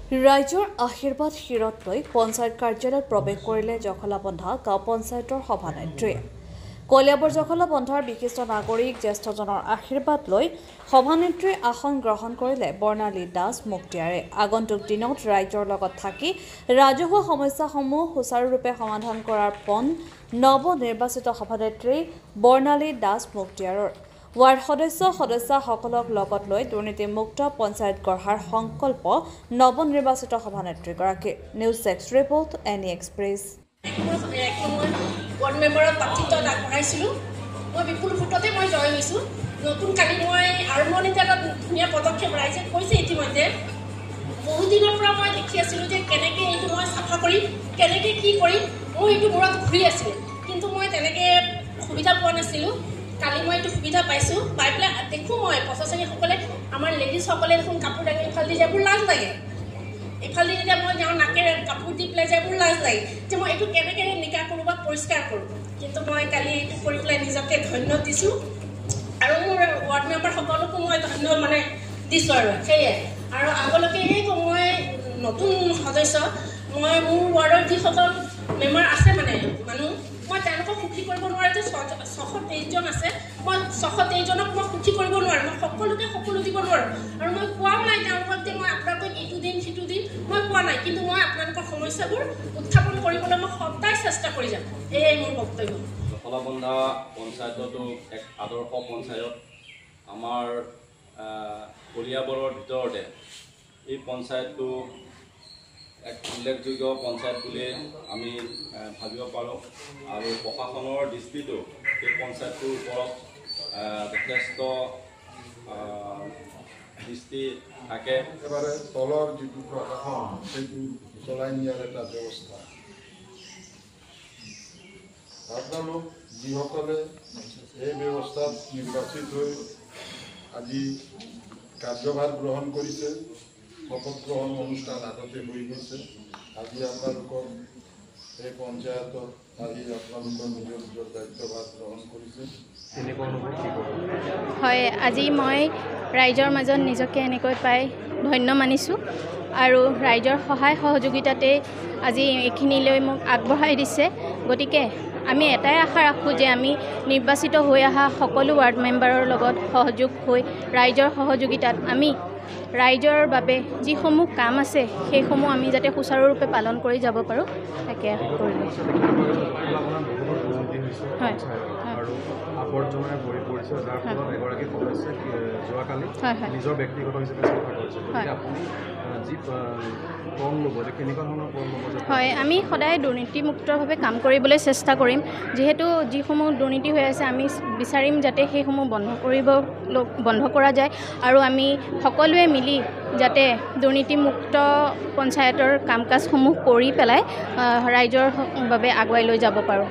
ৰাইজৰ আশীৰ্বাদ শিৰত লৈ পঞ্চায়ত কাৰ্যালয়ত প্ৰৱেশ কৰিলে জখলাবন্ধা গাঁও পঞ্চায়তৰ সভানেত্ৰীয়ে। কলিয়াবৰ জখলাবন্ধাৰ বিশিষ্ট নাগৰিক জ্যেষ্ঠজনৰ আশীৰ্বাদ লৈ সভানেত্ৰীৰ আসন গ্ৰহণ কৰিলে বৰ্ণালী দাস মুক্তিয়াৰে। আগন্তুক দিনত ৰাইজৰ লগত থাকি ৰাজহুৱা সমস্যাসমূহ সুচাৰুৰূপে সমাধান কৰাৰ পণ নৱনিৰ্বাচিত সভানেত্ৰী বৰ্ণালী দাস মুক্তিয়াৰৰ। ৱাৰ্ড সদস্যসকলক লগত লৈ দুৰ্নীতিমুক্ত পঞ্চায়ত গঢ়াৰ সংকল্প নৱনিৰ্বাচিত সভানেত্ৰীগৰাকীৰ। News 6 report NE Express. Ward মেম্বাৰৰ প্ৰাৰ্থিত্ব আগবঢ়াইছিলোঁ। মই বিপুল ভোটতে মই জয় হৈছোঁ। নতুন কালি মই আৰম্ভণিতে এটা ধুনীয়া পদক্ষেপ ৰাইজে কৈছে ইতিমধ্যে। বহুদিনৰ পৰা মই দেখি আছিলোঁ যে কেনেকৈ এইটো মই চাফা কৰিম, কেনেকৈ কি কৰিম, মোৰ এইটো মূৰত ঘূৰি আছিল। কিন্তু মই তেনেকৈ সুবিধা পোৱা নাছিলোঁ। কালি মই এইটো সুবিধা পাইছোঁ। পাই পেলাই দেখোঁ মই পথচাৰীসকলে, আমাৰ লেডিজসকলে দেখোন কাপোৰ দাঙি ইফালে দি যাবোৰ লাজ লাগে। ইফালে যেতিয়া মই যাওঁ নাকেৰে কাপোৰ দি পেলাই যাবোৰ লাজ লাগে যে মই এইটো কেনেকৈ নিকা কৰোঁ বা পৰিষ্কাৰ কৰোঁ। কিন্তু মই কালি এইটো কৰি পেলাই নিজকে ধন্য দিছোঁ আৰু মোৰ ৱাৰ্ড মেম্বাৰসকলকো মই ধন্য দিছোঁ আৰু সেয়াই। আৰু আগলৈকে মই নতুন সদস্য, মই মোৰ ৱাৰ্ডৰ যিসকল মেম্বাৰ আছে মানুহ, মই তেওঁলোকক সুখী কৰিব নোৱাৰোঁ যে 623জন আছে। মই 623জনক মই সুখী কৰিব নোৱাৰোঁ। মই সকলোকে সকলো দিব নোৱাৰোঁ। আৰু মই কোৱাও নাই তেওঁলোকক যে মই আপোনালোকক এইটো দিম সিটো দিম, মই কোৱা নাই। কিন্তু মই আপোনালোকৰ সমস্যাবোৰ উত্থাপন কৰিবলৈ মই সদায় চেষ্টা কৰি যাম। এয়াই মোৰ বক্তব্য। জখলাবন্ধা পঞ্চায়ততো এক আদৰ্শ পঞ্চায়ত। আমাৰ কলিয়াবৰৰ ভিতৰতে এই পঞ্চায়তটো এক উল্লেখযোগ্য পঞ্চায়ত বুলি আমি ভাবিব পাৰোঁ। আৰু প্ৰশাসনৰ দৃষ্টিটো এই পঞ্চায়তটোৰ ওপৰত যথেষ্ট দৃষ্টি থাকে। একেবাৰে তলৰ যিটো প্ৰশাসন সেইটো চলাই নিয়াৰ এটা ব্যৱস্থা। আপোনালোক যিসকলে এই ব্যৱস্থাত নিৰ্বাচিত হৈ আজি কাৰ্যভাৰ গ্ৰহণ কৰিছে, শপত গ্ৰহণ অনুষ্ঠান আগতে হৈ গৈছে। আজি আপোনালোকৰ এই পঞ্চায়তত আজি আপোনালোকৰ নিজৰ নিজৰ দায়িত্বভাৰ গ্ৰহণ কৰিছে। হয়, আজি মই ৰাইজৰ মাজত নিজকে এনেকৈ পাই ধন্য মানিছোঁ আৰু ৰাইজৰ সহায় সহযোগিতাতে আজি এইখিনিলৈ মোক আগবঢ়াই দিছে। গতিকে আমি এটাই আশা ৰাখোঁ যে আমি নিৰ্বাচিত হৈ অহা সকলো ৱাৰ্ড মেম্বাৰৰ লগত সহযোগ হৈ ৰাইজৰ সহযোগিতাত আমি ৰাইজৰ বাবে যিসমূহ কাম আছে সেইসমূহ আমি যাতে সুচাৰুৰূপে পালন কৰি যাব পাৰোঁ তাকে আশা কৰিলোঁ। হয়, আৰু আৱৰ্জনাৰে ভৰি পৰিছে, যাৰ ফলত এগৰাকী সদস্যই যোৱাকালি নিজৰ ব্যক্তিগত হিচাপে চাফা কৰিছে। গতিকে আপুনি যি পণ ল'ব, কেনেকুৱা ধৰণৰ পণ ল'ব? হয়, আমি সদায় দুৰ্নীতিমুক্তভাৱে কাম কৰিবলৈ চেষ্টা কৰিম। যিহেতু যিসমূহ দুৰ্নীতি হৈ আছে আমি বিচাৰিম যাতে সেইসমূহ বন্ধ কৰা যায় আৰু আমি সকলোৱে মিলি যাতে দুৰ্নীতিমুক্ত পঞ্চায়তৰ কাম কাজসমূহ কৰি পেলাই ৰাইজৰ বাবে আগুৱাই লৈ যাব পাৰোঁ।